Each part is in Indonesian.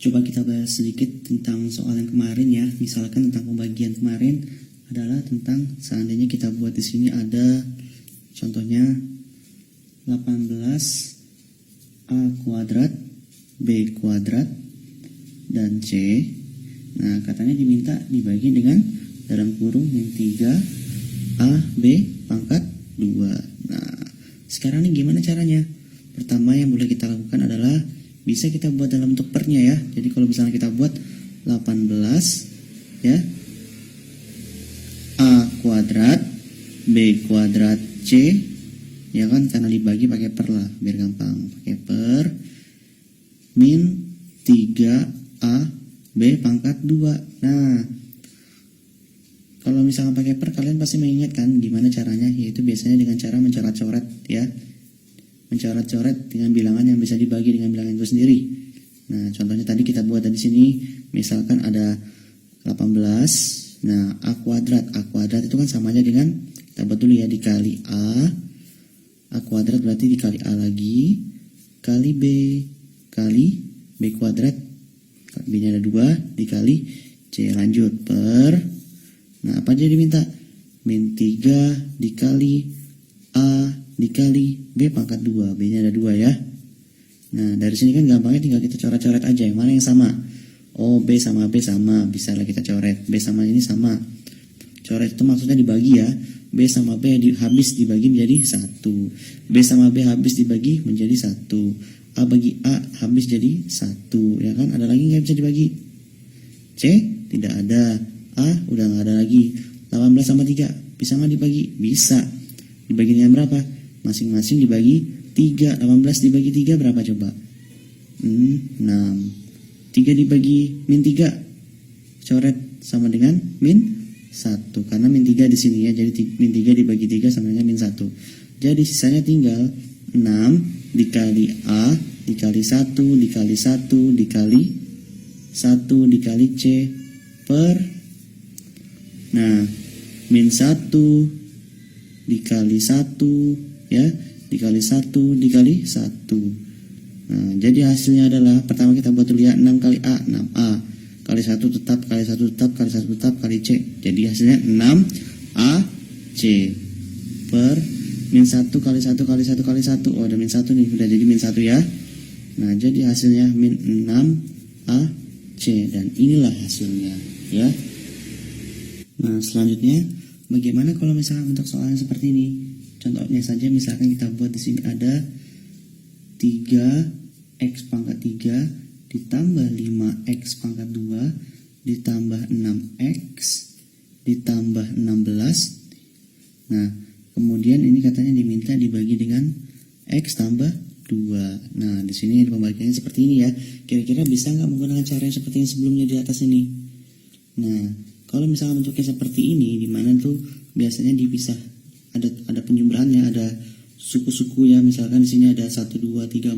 Coba kita bahas sedikit tentang soal yang kemarin ya. Misalkan tentang pembagian kemarin adalah tentang seandainya kita buat di sini ada contohnya 18A kuadrat, B kuadrat, dan C. Nah, katanya diminta dibagi dengan dalam kurung min 3A B pangkat 2. Nah, sekarang ini gimana caranya? Pertama yang boleh kita lakukan adalah bisa kita buat dalam bentuk pernya ya. Jadi kalau misalnya kita buat 18 ya, A kuadrat B kuadrat C, ya kan, karena dibagi pakai per lah biar gampang, pakai per min 3A B pangkat 2. Nah, kalau misalnya pakai per, kalian pasti mengingat kan gimana caranya, yaitu biasanya dengan cara mencoret-coret ya. Mencoret-coret dengan bilangan yang bisa dibagi dengan bilangan itu sendiri. Nah, contohnya tadi kita buat dari sini, misalkan ada 18. Nah, A kuadrat itu kan sama aja dengan, kita buat dulu ya, dikali A kuadrat berarti dikali A lagi, kali B kuadrat, B-nya ada 2, dikali C, lanjut per, nah apa aja diminta? Min 3 dikali A dikali B pangkat 2, B-nya ada 2 ya. Nah, dari sini kan gampangnya tinggal kita coret-coret aja, yang mana yang sama. Oh, B sama B sama, bisa lah kita coret. B sama ini sama. Coret itu maksudnya dibagi ya. B sama B habis dibagi menjadi 1. B sama B habis dibagi menjadi 1. A bagi A habis jadi 1. Ya kan, ada lagi nggak bisa dibagi? C, tidak ada. A, udah nggak ada lagi. 18 sama 3, bisa nggak dibagi? Bisa. Dibagi dengan berapa? Masing-masing dibagi 3. 18 dibagi 3 berapa coba? 6. 3 dibagi min 3, coret sama dengan min 1. Karena min 3 di sini ya, jadi min 3 dibagi 3 sama dengan min 1. Jadi sisanya tinggal 6 dikali A dikali 1 dikali 1 dikali 1 dikali C per, nah, min 1 dikali 1 ya, dikali 1 dikali 1. Nah, jadi hasilnya adalah, pertama kita buat dulu ya, 6 kali A, 6A, kali 1 tetap, kali 1 tetap, kali 1 tetap, kali C. Jadi hasilnya 6A C per min 1 kali 1 kali 1 kali 1. Oh, ada min 1 nih, udah jadi min 1 ya. Nah, jadi hasilnya min 6A C, dan inilah hasilnya ya. Nah, selanjutnya bagaimana kalau misalnya bentuk soalnya seperti ini? Contohnya saja, misalkan kita buat di sini ada 3x pangkat 3 ditambah 5x pangkat 2 ditambah 6x ditambah 16. Nah, kemudian ini katanya diminta dibagi dengan x tambah 2. Nah, di sini pembagiannya seperti ini ya. Kira-kira bisa nggak menggunakan cara yang seperti yang sebelumnya di atas ini? Nah, kalau misalnya bentuknya seperti ini, di mana tuh biasanya dipisah, ada penjumlahannya, ada suku-suku ya. Misalkan di sini ada 1 2 3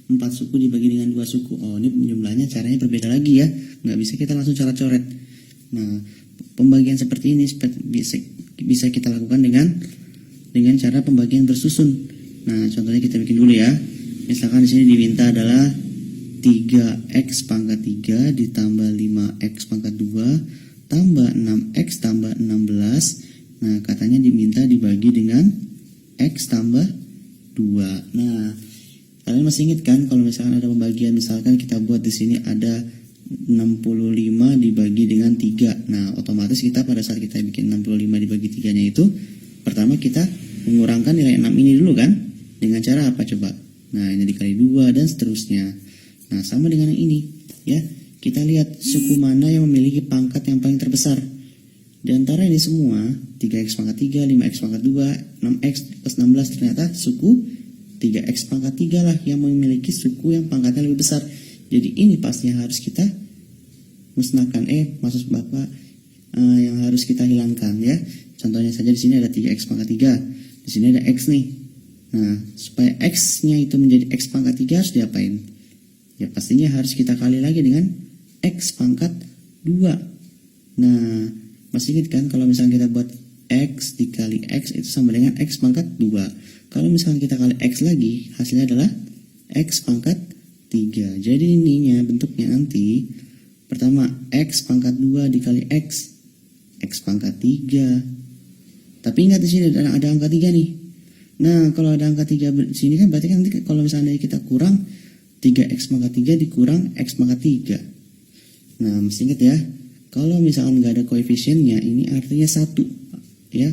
4 suku dibagi dengan 2 suku. Oh, ini penjumlahannya caranya berbeda lagi ya. Nggak bisa kita langsung coret-coret. Nah, pembagian seperti ini bisa kita lakukan dengan cara pembagian bersusun. Nah, contohnya kita bikin dulu ya. Misalkan di sini diminta adalah 3x pangkat 3 ditambah 5x pangkat 2 tambah 6x tambah 16. Nah, katanya diminta dibagi dengan x tambah 2. Nah, kalian masih ingat kan kalau misalkan ada pembagian, misalkan kita buat di sini ada 65 dibagi dengan 3. Nah, otomatis kita pada saat kita bikin 65 dibagi 3-nya itu, pertama kita mengurangkan nilai 6 ini dulu kan. Dengan cara apa coba? Nah, ini dikali 2 dan seterusnya. Nah, sama dengan yang ini ya. Kita lihat suku mana yang memiliki pangkat yang paling terbesar. Di antara ini semua, 3x pangkat 3, 5x pangkat 2, 6x plus 16, ternyata suku 3x pangkat 3 lah yang memiliki suku yang pangkatnya lebih besar. Jadi ini pastinya harus kita musnahkan, maksud Bapak yang harus kita hilangkan ya. Contohnya saja di sini ada 3x pangkat 3, di sini ada x nih. Nah, supaya x-nya itu menjadi x pangkat 3 harus diapain? Ya pastinya harus kita kali lagi dengan x pangkat 2. Nah, masih ingat kan kalau misalnya kita buat x dikali x itu sama dengan x pangkat 2. Kalau misalnya kita kali x lagi, hasilnya adalah x pangkat 3. Jadi ininya bentuknya nanti pertama X pangkat 2 dikali X pangkat 3. Tapi ingat di sini ada angka 3 nih. Nah, kalau ada angka 3 di sini kan berarti kan nanti kalau misalnya kita kurang 3X pangkat 3 dikurang X pangkat 3. Nah, mesti ingat ya, kalau misalkan nggak ada koefisiennya, ini artinya 1 ya.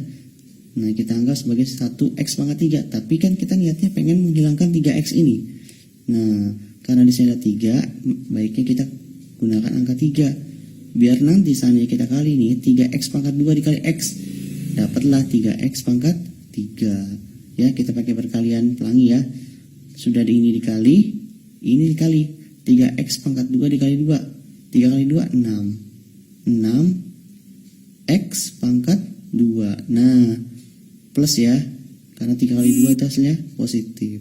Nah, kita anggap sebagai 1X pangkat 3. Tapi kan kita niatnya pengen menghilangkan 3X ini. Nah, karena di sini ada 3, baiknya kita gunakan angka 3. Biar nanti seandainya kita kali ini 3X pangkat 2 dikali X, dapatlah 3X pangkat 3. Ya, kita pakai perkalian pelangi ya. Sudah ini dikali, ini dikali 3X pangkat 2 dikali 2. 3 kali 2 6. 6X pangkat 2. Nah, plus ya, karena 3 kali 2 itu hasilnya positif.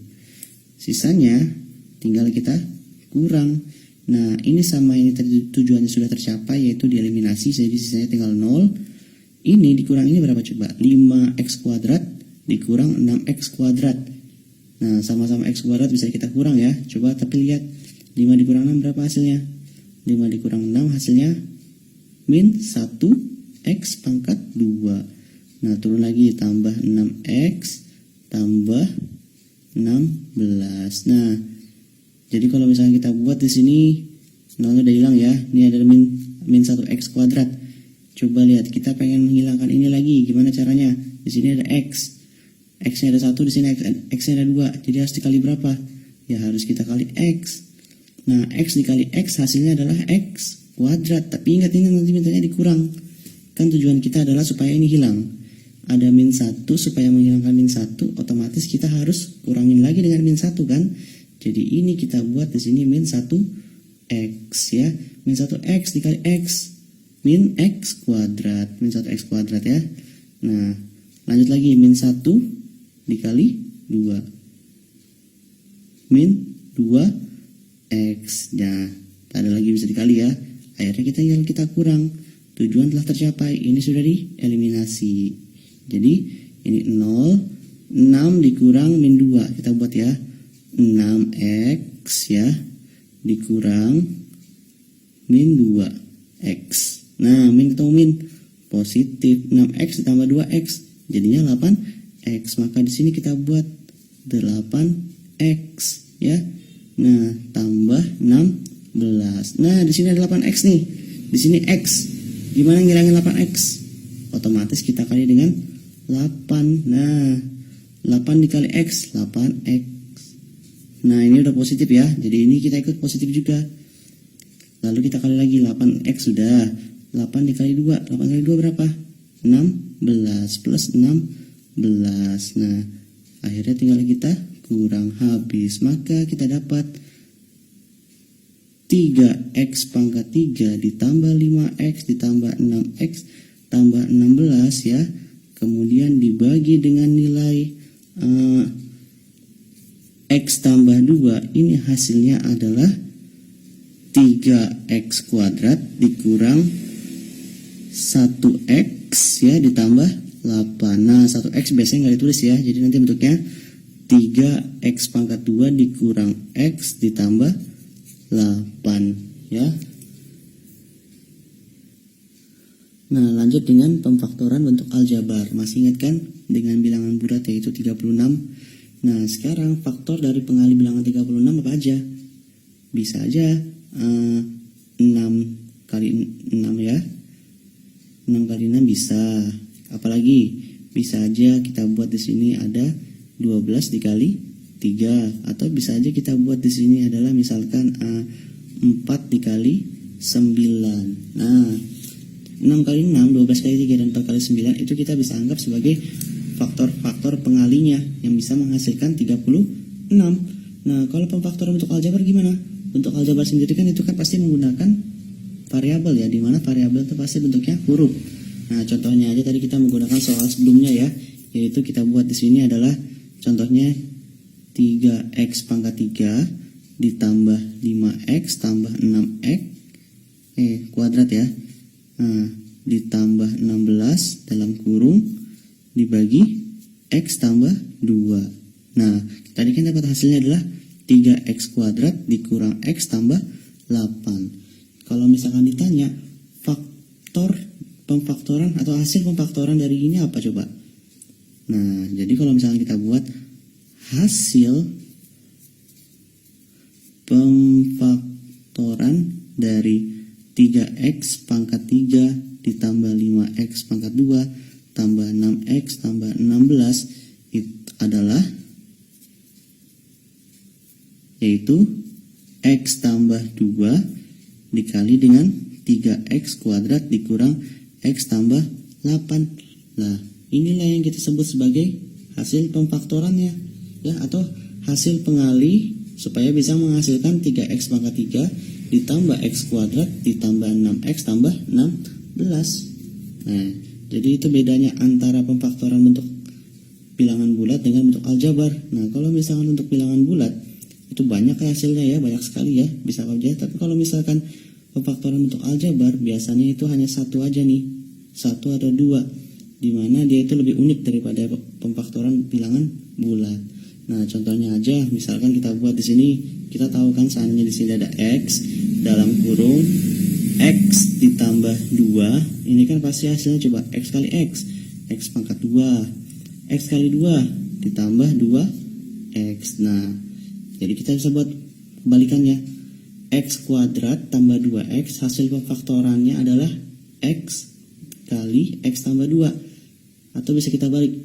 Sisanya tinggal kita kurang. Nah, ini sama ini tujuannya sudah tercapai, yaitu dieliminasi, jadi sisanya tinggal 0. Ini dikurang ini berapa coba? 5X kuadrat dikurang 6X kuadrat. Nah, sama-sama X kuadrat bisa kita kurang ya. Coba tapi lihat, 5 dikurang 6 berapa hasilnya? 5 dikurang 6 hasilnya min 1X pangkat 2. Nah, turun lagi tambah 6X tambah 16. Nah, jadi kalau misalnya kita buat di sini 0 udah hilang ya. Ini ada min 1X kuadrat. Coba lihat, kita pengen menghilangkan ini lagi. Gimana caranya? Di sini ada X. X-nya ada 1, di sini X-nya ada 2. Jadi harus dikali berapa? Ya harus kita kali X. Nah, X dikali X hasilnya adalah X kuadrat. Tapi ingat ini nanti mintanya dikurang. Kan tujuan kita adalah supaya ini hilang. Ada min 1, supaya menghilangkan min 1, otomatis kita harus kurangin lagi dengan min 1 kan. Jadi ini kita buat di sini min 1X ya. Min 1X dikali X. Min X kuadrat. Min 1X kuadrat ya. Nah, lanjut lagi. Min 1 dikali 2. Min 2X. Nah, ada lagi bisa dikali ya. Akhirnya kita kurang. Tujuan telah tercapai. Ini sudah dieliminasi. Jadi ini 0. 6 dikurang min 2. Kita buat ya. 6X ya. Dikurang min 2X. Nah, min ketemu min positif. 6X ditambah 2X jadinya 8X. Maka di sini kita buat 8X ya. Nah, tambah 16. Nah, di sini ada 8X nih. Di sini X. Gimana ngilangin 8X? Otomatis kita kali dengan 8. Nah, 8 dikali X 8X. Nah, ini udah positif ya. Jadi ini kita ikut positif juga. Lalu kita kali lagi 8X sudah. 8 dikali 2. 8 kali 2 berapa? 16 plus 16. Nah, akhirnya tinggal kita kurang habis. Maka kita dapat 3X pangkat 3 ditambah 5X ditambah 6X tambah 16 ya. Kemudian dibagi dengan nilai X tambah 2. Ini hasilnya adalah 3X kuadrat dikurang 1X ya ditambah 8. Nah, 1X biasanya nggak ditulis ya. Jadi nanti bentuknya 3X pangkat 2 dikurang X ditambah 8 ya. Nah, lanjut dengan pemfaktoran bentuk aljabar. Masih ingat kan dengan bilangan bulat yaitu 36. Nah, sekarang faktor dari pengali bilangan 36 apa aja? Bisa aja 6 kali 6 ya. 6 kali 6 bisa. Apalagi bisa aja kita buat di sini ada 12 dikali 3, atau bisa aja kita buat di sini adalah misalkan 4 dikali 9. Nah, 6 kali 6, 12 kali 3 dan 4 kali 9 itu kita bisa anggap sebagai faktor-faktor pengalinya yang bisa menghasilkan 36. Nah, kalau pemfaktoran bentuk aljabar gimana? Bentuk aljabar sendiri kan itu kan pasti menggunakan variabel ya, dimana variabel itu pasti bentuknya huruf. Nah, contohnya aja tadi kita menggunakan soal sebelumnya ya, yaitu kita buat di sini adalah contohnya 3X pangkat 3 ditambah 5X tambah 6X kuadrat ya. Nah, ditambah 16 dalam kurung dibagi X tambah 2. Nah, tadi kan dapat hasilnya adalah 3x kuadrat dikurang x tambah 8. Kalau misalkan ditanya pemfaktoran atau hasil pemfaktoran dari ini apa coba? Nah, jadi kalau misalkan kita buat hasil pemfaktoran dari 3x pangkat 3 ditambah 5x pangkat 2 tambah 6x tambah 16 itu adalah yaitu x tambah 2 dikali dengan 3x kuadrat dikurang x tambah 8. Nah, inilah yang kita sebut sebagai hasil pemfaktorannya, ya, atau hasil pengali supaya bisa menghasilkan 3x pangkat 3 ditambah x kuadrat ditambah 6x tambah 16. Nah, jadi itu bedanya antara pemfaktoran bentuk bilangan bulat dengan bentuk aljabar. Nah, kalau misalkan untuk bilangan bulat itu banyak hasilnya ya, banyak sekali ya, bisa aja. Tapi kalau misalkan pemfaktoran bentuk aljabar biasanya itu hanya satu aja nih, satu atau dua, dimana dia itu lebih unik daripada pemfaktoran bilangan bulat. Nah, contohnya aja, misalkan kita buat di sini, kita tahu kan seandainya di sini ada x dalam kurung x ditambah 2, ini kan pasti hasilnya coba x kali x pangkat 2, x kali 2 ditambah 2x. Nah, jadi kita bisa buat kebalikannya, x kuadrat tambah 2x, hasil pemfaktorannya adalah x kali x tambah 2. Atau bisa kita balik,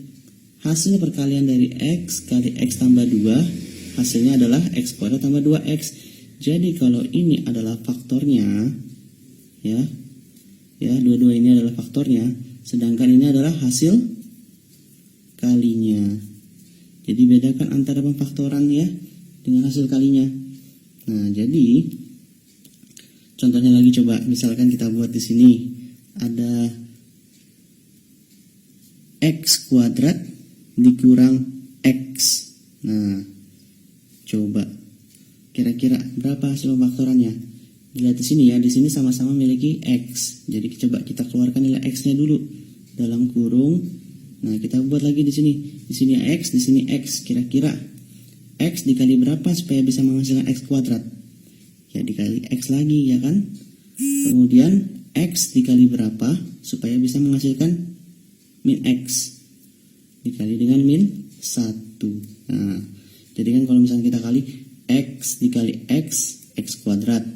hasil perkalian dari x kali x tambah 2 hasilnya adalah x kuadrat tambah 2x. Jadi kalau ini adalah faktornya, ya dua-dua ini adalah faktornya, sedangkan ini adalah hasil kalinya. Jadi bedakan antara pemfaktoran ya dengan hasil kalinya. Nah, jadi contohnya lagi coba, misalkan kita buat di sini ada x kuadrat dikurang x. Nah, coba kira-kira berapa hasil pemfaktorannya? Dilihat di sini ya, di sini sama-sama memiliki x. Jadi coba kita keluarkan nilai x-nya dulu dalam kurung. Nah, kita buat lagi di sini. Di sini x, di sini x. Kira-kira x dikali berapa supaya bisa menghasilkan x kuadrat? Ya dikali x lagi, ya kan? Kemudian x dikali berapa supaya bisa menghasilkan min x? Dikali dengan min 1. Nah, jadi kan kalau misalnya kita kali x dikali x, x kuadrat.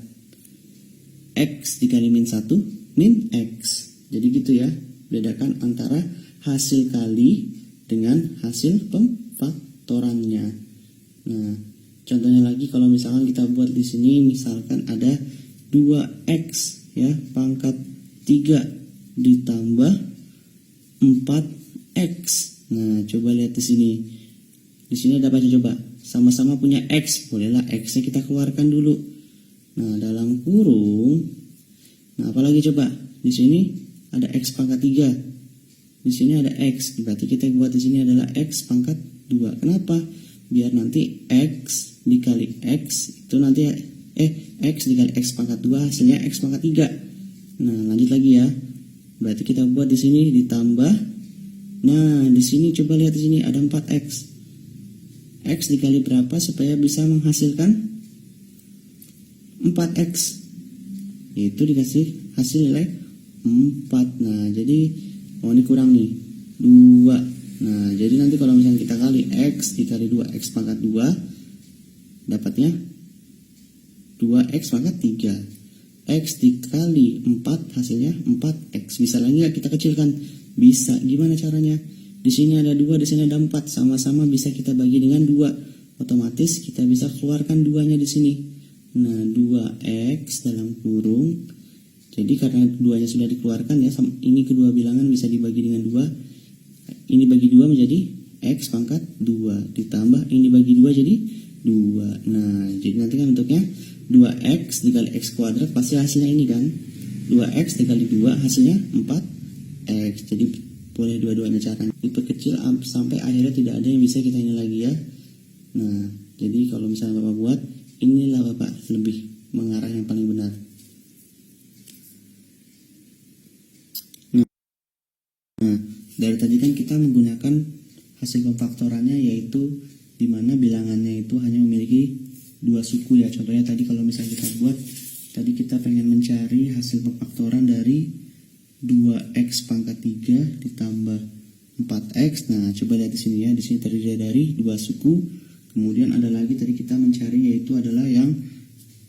X dikali min 1, min x. Jadi gitu ya, bedakan antara hasil kali dengan hasil pemfaktorannya. Nah, contohnya lagi kalau misalkan kita buat di sini, misalkan ada 2x ya pangkat 3 ditambah 4x. Nah, coba lihat di sini. Di sini ada apa coba? Sama-sama punya x, bolehlah x-nya kita keluarkan dulu. Nah, dalam kurung. Nah, apalagi coba? Di sini ada x pangkat 3. Di sini ada x, berarti kita buat di sini adalah x pangkat 2. Kenapa? Biar nanti x dikali x itu nanti x dikali x pangkat 2 hasilnya x pangkat 3. Nah, lanjut lagi ya. Berarti kita buat di sini ditambah. Nah, di sini coba lihat di sini ada 4x. X dikali berapa supaya bisa menghasilkan 4x? Itu dikasih hasil nilai 4. Nah, jadi ini kurang nih 2. Nah, jadi nanti kalau misalnya kita kali x dikali 2x pangkat 2 dapatnya 2x pangkat 3. X dikali 4 hasilnya 4x. Bisa lagi nggak kita kecilkan? Bisa. Gimana caranya? Di sini ada 2, di sini ada 4, sama-sama bisa kita bagi dengan 2. Otomatis kita bisa keluarkan 2-nya di sini. Nah, 2x dalam kurung. Jadi karena 2-nya sudah dikeluarkan ya, ini kedua bilangan bisa dibagi dengan 2. Ini bagi 2 menjadi x pangkat 2 ditambah ini bagi 2 jadi 2. Nah, jadi nanti kan bentuknya 2x dikali x kuadrat pasti hasilnya ini kan. 2x dikali 2 hasilnya 4x. Jadi boleh dua-duanya caranya. Diperkecil sampai akhirnya tidak ada yang bisa kita ini lagi ya. Nah, jadi kalau misalnya Bapak buat, inilah Bapak lebih mengarah yang paling benar. Nah, dari tadi kan kita menggunakan hasil pemfaktorannya, yaitu di mana bilangannya itu hanya memiliki dua suku ya. Contohnya tadi kalau misalnya kita buat, tadi kita pengen mencari hasil pemfaktoran dari 2x pangkat 3 ditambah 4x. Nah, coba lihat di sini ya. Di sini terdiri dari dua suku. Kemudian ada lagi tadi kita mencari, yaitu adalah yang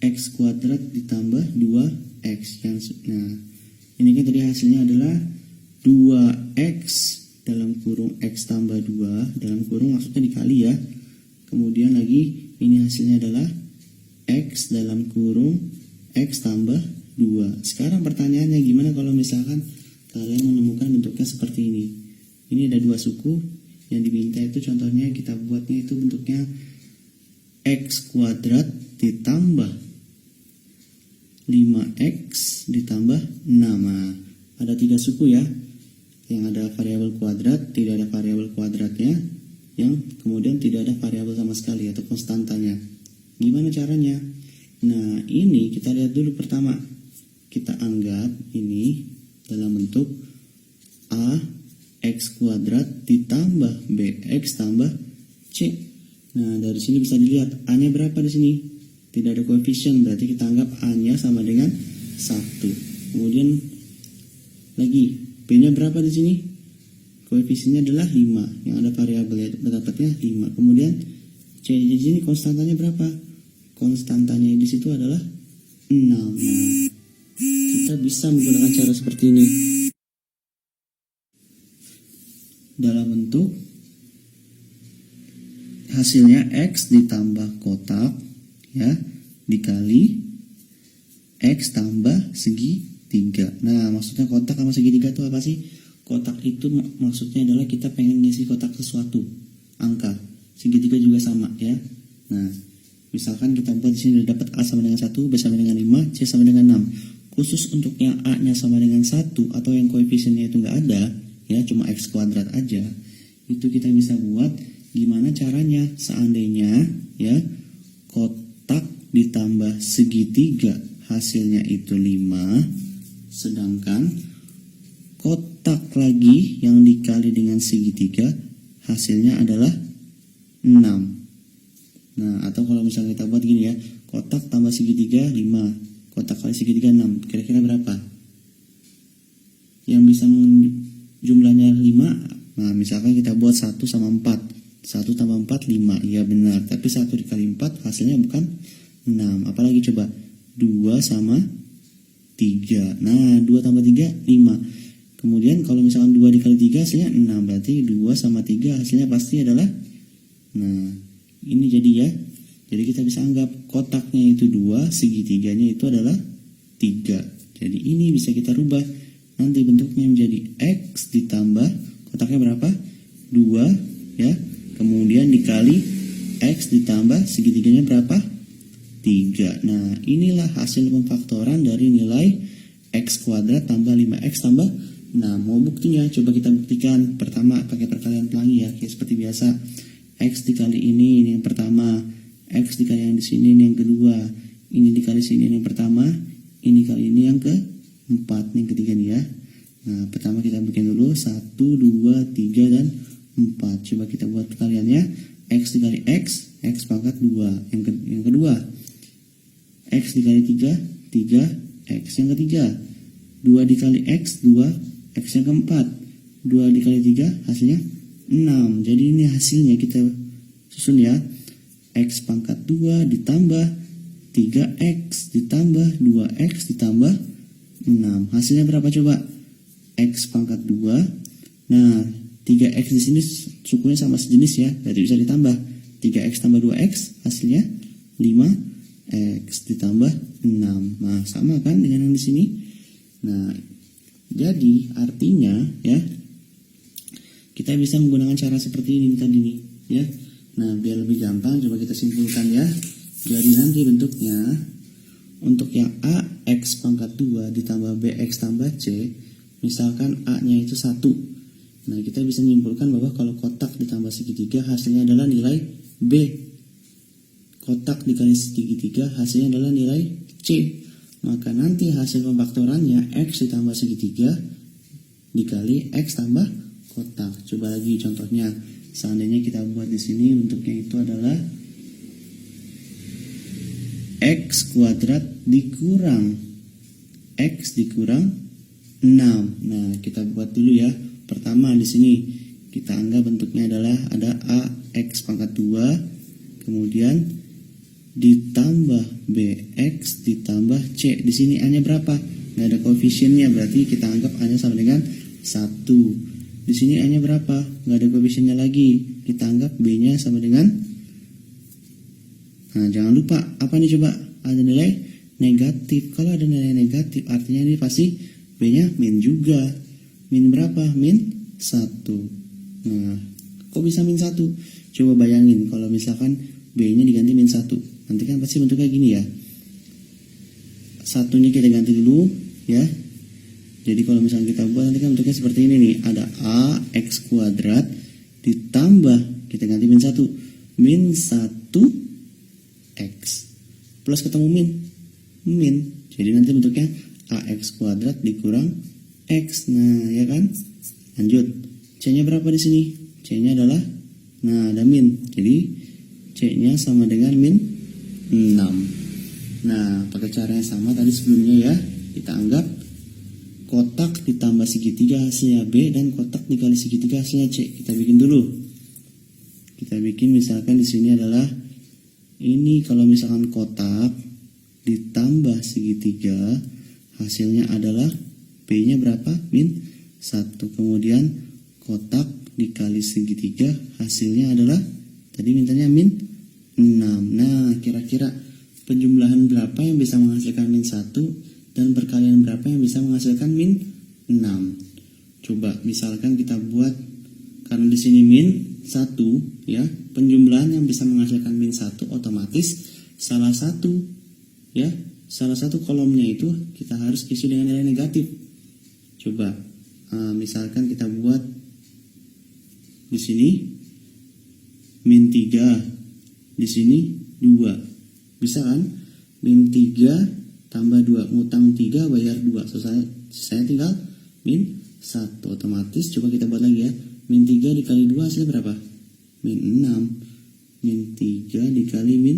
x kuadrat ditambah 2x. Nah, ini kan tadi hasilnya adalah 2x dalam kurung x tambah 2, dalam kurung maksudnya dikali ya. Kemudian lagi ini hasilnya adalah x dalam kurung x tambah 2. Sekarang pertanyaannya, gimana kalau misalkan kalian menemukan bentuknya seperti ini? Ini ada dua suku, yang diminta itu contohnya kita buatnya itu bentuknya x kuadrat ditambah 5x ditambah 6. Nah, ada tiga suku ya, yang ada variabel kuadrat, tidak ada variabel kuadratnya, yang kemudian tidak ada variabel sama sekali atau konstantanya. Gimana caranya? Nah, ini kita lihat dulu. Pertama, kita anggap ini dalam bentuk a x kuadrat ditambah bx tambah c. Nah, dari sini bisa dilihat a-nya berapa di sini? Tidak ada koefisien, berarti kita anggap a-nya sama dengan 1. Kemudian lagi b-nya berapa di sini? Koefisiennya adalah 5, yang ada variabelnya dapatnya 5. Kemudian c di sini konstantanya berapa? Konstantanya di situ adalah 6. Nah, kita bisa menggunakan cara seperti ini. Dalam bentuk hasilnya x ditambah kotak ya dikali x tambah segitiga. Nah, maksudnya kotak sama segitiga itu apa sih? Kotak itu maksudnya adalah kita pengen ngisi kotak sesuatu, angka. Segitiga juga sama ya. Nah, misalkan kita buat di sini udah dapat a sama dengan 1, b sama dengan 5, c sama dengan 6. Khusus untuk yang a-nya sama dengan 1 atau yang koefisiennya itu nggak ada, ya cuma x kuadrat aja, itu kita bisa buat gimana caranya. Seandainya ya kotak ditambah segitiga hasilnya itu 5, sedangkan kotak lagi yang dikali dengan segitiga hasilnya adalah 6. Nah, atau kalau misalnya kita buat gini ya, kotak tambah segitiga 5, kotak kali segitiga 6, kira-kira berapa? Yang bisa jumlahnya 5. Nah, misalkan kita buat 1 sama 4. 1 tambah 4, 5. Iya benar, tapi 1 dikali 4 hasilnya bukan 6. Apalagi coba? 2 sama 3. Nah, 2 tambah 3, 5. Kemudian kalau misalkan 2 dikali 3 hasilnya 6. Berarti 2 sama 3 hasilnya pasti adalah, nah, ini jadi ya. Jadi kita bisa anggap kotaknya itu 2, segitiganya itu adalah 3. Jadi ini bisa kita rubah. Nanti bentuknya menjadi x ditambah kotaknya berapa? 2 ya. Kemudian dikali x ditambah segitiganya berapa? 3. Nah, inilah hasil pemfaktoran dari nilai x kuadrat tambah 5x tambah 6. Mau buktinya? Coba kita buktikan. Pertama pakai perkalian pelangi ya, kayak seperti biasa. X dikali ini yang pertama, x dikali yang di sini ini yang kedua, ini dikali sini ini yang pertama, ini kali ini yang keempat, ini yang ketiga nih ya. Nah, pertama kita bikin dulu 1, 2, 3, dan 4. Coba kita buat perkaliannya. X dikali x pangkat 2. Yang kedua, x dikali 3, 3x. Yang ketiga, 2 dikali x, 2x. Yang keempat, 2 dikali 3 hasilnya 6. Jadi ini hasilnya kita susun ya. X pangkat 2 ditambah 3x ditambah 2x ditambah 6. Hasilnya berapa coba? X pangkat 2. Nah, 3x di sini sukunya sama sejenis ya, berarti bisa ditambah. 3x tambah 2x hasilnya 5x ditambah 6. Nah, sama kan dengan yang di sini. Nah, jadi artinya ya, kita bisa menggunakan cara seperti ini tadi nih ya. Nah, biar lebih gampang coba kita simpulkan ya. Jadi nanti bentuknya untuk yang a x pangkat 2 ditambah bx tambah c, misalkan a-nya itu 1. Nah, kita bisa menyimpulkan bahwa kalau kotak ditambah segitiga hasilnya adalah nilai b. Kotak dikali segitiga hasilnya adalah nilai c. Maka nanti hasil pemfaktorannya x ditambah segitiga dikali x tambah kotak. Coba lagi contohnya. Seandainya kita buat di sini bentuknya itu adalah X kuadrat dikurang X dikurang 6. Nah, kita buat dulu ya. Pertama di sini kita anggap bentuknya adalah ada AX pangkat 2, kemudian ditambah BX ditambah C. Di sini A-nya berapa? Nggak ada koefisiennya, berarti kita anggap A-nya sama dengan 1. Di sini A-nya berapa? Nggak ada koefisiennya lagi. Kita anggap B-nya sama dengan, nah jangan lupa apa nih coba? Ada nilai negatif. Kalau ada nilai negatif artinya ini pasti B-nya min juga. Min berapa? Min 1. Nah, kok bisa min 1? Coba bayangin kalau misalkan B-nya diganti min 1. Nanti kan pasti bentuknya gini ya. Satunya kita ganti dulu ya. Jadi kalau misalkan kita buat nanti kan bentuknya seperti ini nih. Ada AX kuadrat ditambah, kita ganti min 1. Min 1X. Plus ketemu min. Jadi nanti bentuknya AX kuadrat dikurang X. Nah, ya kan? Lanjut. C-nya berapa di sini? C-nya adalah, nah ada min. Jadi C-nya sama dengan min 6. Nah, pakai cara yang sama tadi sebelumnya ya. Kita anggap kotak ditambah segitiga hasilnya B dan kotak dikali segitiga hasilnya C. Kita bikin dulu. Kita bikin misalkan di sini adalah ini, kalau misalkan kotak ditambah segitiga hasilnya adalah B-nya berapa? Min 1. Kemudian kotak dikali segitiga hasilnya adalah tadi mintanya min 6. Nah, kira-kira penjumlahan berapa yang bisa menghasilkan min 1 dan perkalian berapa yang bisa menghasilkan min 6? Coba misalkan kita buat, karena di sini min 1 ya, penjumlahan yang bisa menghasilkan min 1 otomatis salah satu kolomnya itu kita harus isi dengan nilai negatif. Coba misalkan kita buat di sini min 3, di sini 2. Bisa kan? Min 3 tambah 2, ngutang 3 bayar 2. Saya tinggal min 1 otomatis. Coba kita buat lagi ya. Min 3 dikali 2 hasilnya berapa? Min 6. Min 3 dikali min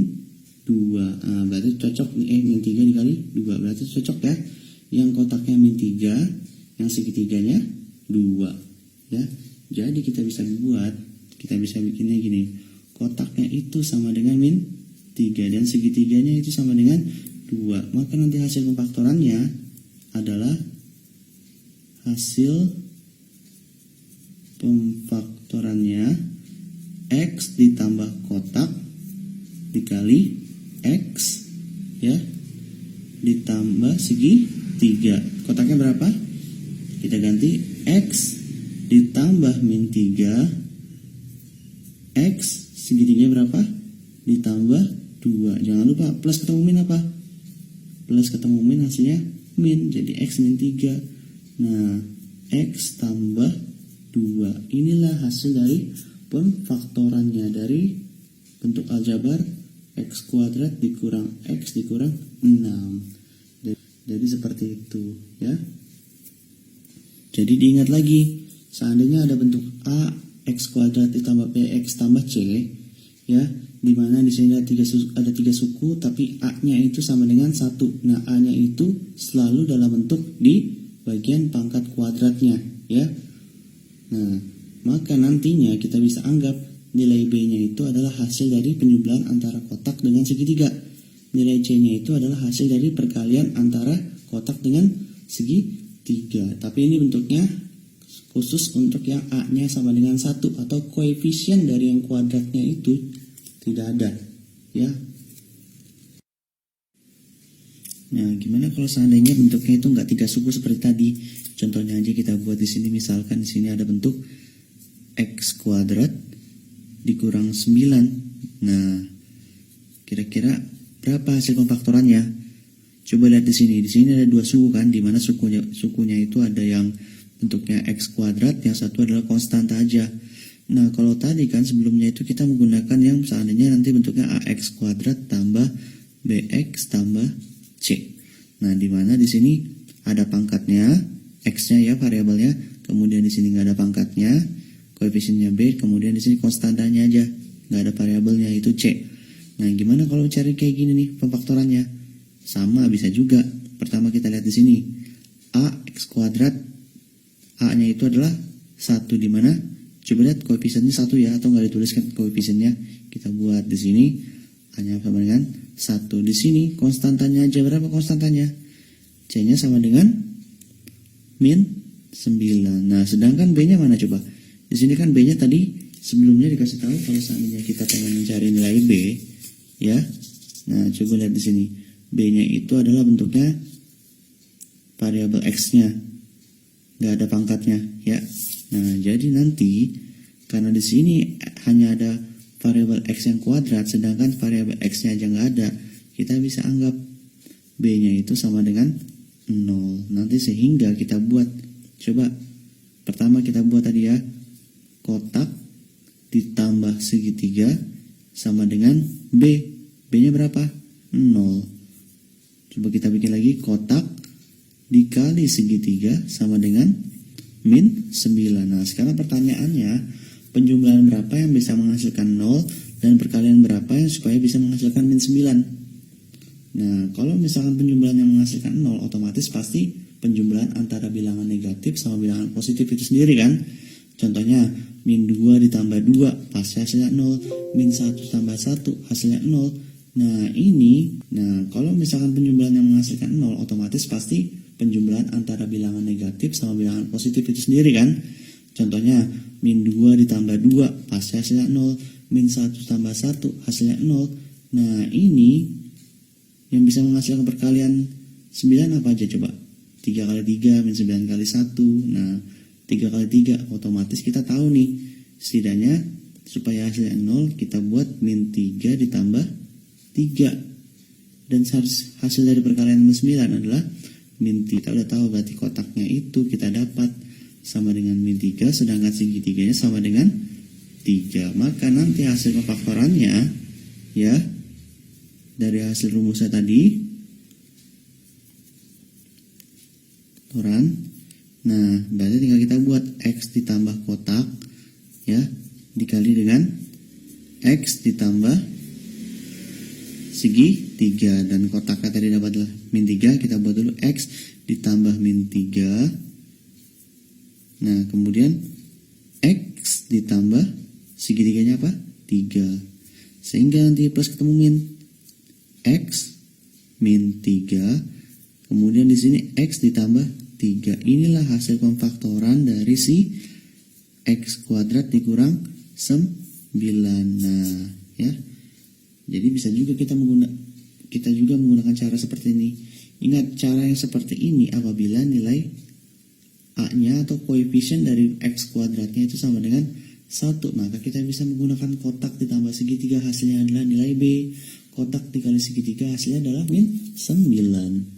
2. Nah, berarti cocok nih. Min 3 dikali 2 berarti cocok ya. Yang kotaknya min 3, yang segitiganya 2 ya. Jadi kita bisa bikinnya gini. Kotaknya itu sama dengan min 3 dan segitiganya itu sama dengan 2. Maka nanti hasil pemfaktorannya adalah X ditambah kotak dikali X ya ditambah segitiga. Kotaknya berapa? Kita ganti X ditambah min 3 X segitiganya berapa? Ditambah 2. Jangan lupa plus ketemu min apa? Plus ketemu min hasilnya min. Jadi X min 3. Nah, X tambah 2. Inilah hasil dari pemfaktorannya dari bentuk aljabar X kuadrat dikurang X dikurang 6. Jadi seperti itu ya. Jadi diingat lagi, seandainya ada bentuk A X kuadrat ditambah BX tambah C ya, dimana di sini ada 3 suku tapi A-nya itu sama dengan 1. Nah, A-nya itu selalu dalam bentuk di bagian pangkat kuadratnya ya. Nah, maka nantinya kita bisa anggap nilai B-nya itu adalah hasil dari penjumlahan antara kotak dengan segitiga. Nilai C-nya itu adalah hasil dari perkalian antara kotak dengan segitiga. Tapi ini bentuknya khusus untuk yang A-nya sama dengan 1 atau koefisien dari yang kuadratnya itu tidak ada ya. Nah, gimana kalau seandainya bentuknya itu nggak 3 suku seperti tadi? Contohnya aja kita buat di sini, misalkan di sini ada bentuk X kuadrat dikurang 9. Nah, kira-kira berapa hasil pemfaktorannya? Coba lihat di sini. Di sini ada 2 suku kan, di mana sukunya itu ada yang bentuknya X kuadrat, yang satu adalah konstanta aja. Nah, kalau tadi kan sebelumnya itu kita menggunakan yang seandainya nanti bentuknya AX kuadrat tambah BX tambah C. Nah, di mana di sini ada pangkatnya, X-nya ya variabelnya, kemudian di sini nggak ada pangkatnya, koefisiennya B, kemudian di sini konstantanya aja, nggak ada variabelnya itu C. Nah, gimana kalau cari kayak gini nih pemfaktorannya? Sama, bisa juga. Pertama kita lihat di sini. A X kuadrat, A-nya itu adalah 1 di mana? Coba lihat koefisiennya 1 ya, atau nggak dituliskan koefisiennya. Kita buat di sini. A-nya sama dengan 1. Di sini konstantanya aja, berapa konstantanya? C-nya sama dengan min 9. Nah, sedangkan B-nya mana coba? Di sini kan B-nya tadi sebelumnya dikasih tahu kalau seandainya kita pengen mencari nilai B, ya. Nah, coba lihat di sini. B-nya itu adalah bentuknya variabel X-nya. Nggak ada pangkatnya, ya. Nah, jadi nanti karena di sini hanya ada variabel X yang kuadrat, sedangkan variabel X-nya aja nggak ada, kita bisa anggap B-nya itu sama dengan 0. Nanti sehingga kita buat, coba pertama kita buat tadi ya, kotak ditambah segitiga sama dengan B. B-nya berapa? 0. Coba kita bikin lagi, kotak dikali segitiga sama dengan min 9. Nah, sekarang pertanyaannya, penjumlahan berapa yang bisa menghasilkan 0 dan perkalian berapa yang supaya bisa menghasilkan min 9? Nah, kalau misalkan penjumlahan yang menghasilkan 0, otomatis pasti penjumlahan antara bilangan negatif sama bilangan positif itu sendiri kan? Contohnya, min 2 ditambah 2 pasti hasilnya 0, min 1 tambah 1 hasilnya 0. Nah, kalau misalkan penjumlahan yang menghasilkan 0, otomatis pasti penjumlahan antara bilangan negatif sama bilangan positif itu sendiri kan? Contohnya, min 2 ditambah 2 pasti hasilnya 0, min 1 tambah 1 hasilnya 0. Nah, ini yang bisa menghasilkan perkalian 9 apa aja coba? 3 kali 3, min 9 kali 1. Nah, 3 kali 3, otomatis kita tahu nih, setidaknya supaya hasilnya 0, kita buat min 3 ditambah 3. Dan hasil dari perkalian min 9 adalah min 3. Kita udah tahu berarti kotaknya itu kita dapat sama dengan min 3, sedangkan segitiganya sama dengan 3. Maka nanti hasil pemfaktorannya, ya, dari hasil rumusnya tadi, nah, berarti tinggal kita buat X ditambah kotak, ya, dikali dengan X ditambah segitiga, dan kotaknya tadi dapat adalah min 3, kita buat dulu X ditambah min 3. Nah, kemudian X ditambah segitiganya apa? 3. Sehingga nanti plus ketemu min. X min 3. Kemudian di sini X ditambah 3. Inilah hasil pemfaktoran dari si X kuadrat dikurang 9. Nah, ya. Jadi bisa juga kita juga menggunakan cara seperti ini. Ingat, cara yang seperti ini apabila nilai A-nya atau koefisien dari X kuadratnya itu sama dengan 1, maka kita bisa menggunakan kotak ditambah segitiga, hasilnya adalah nilai B. Kotak dikali segitiga hasilnya adalah min 9.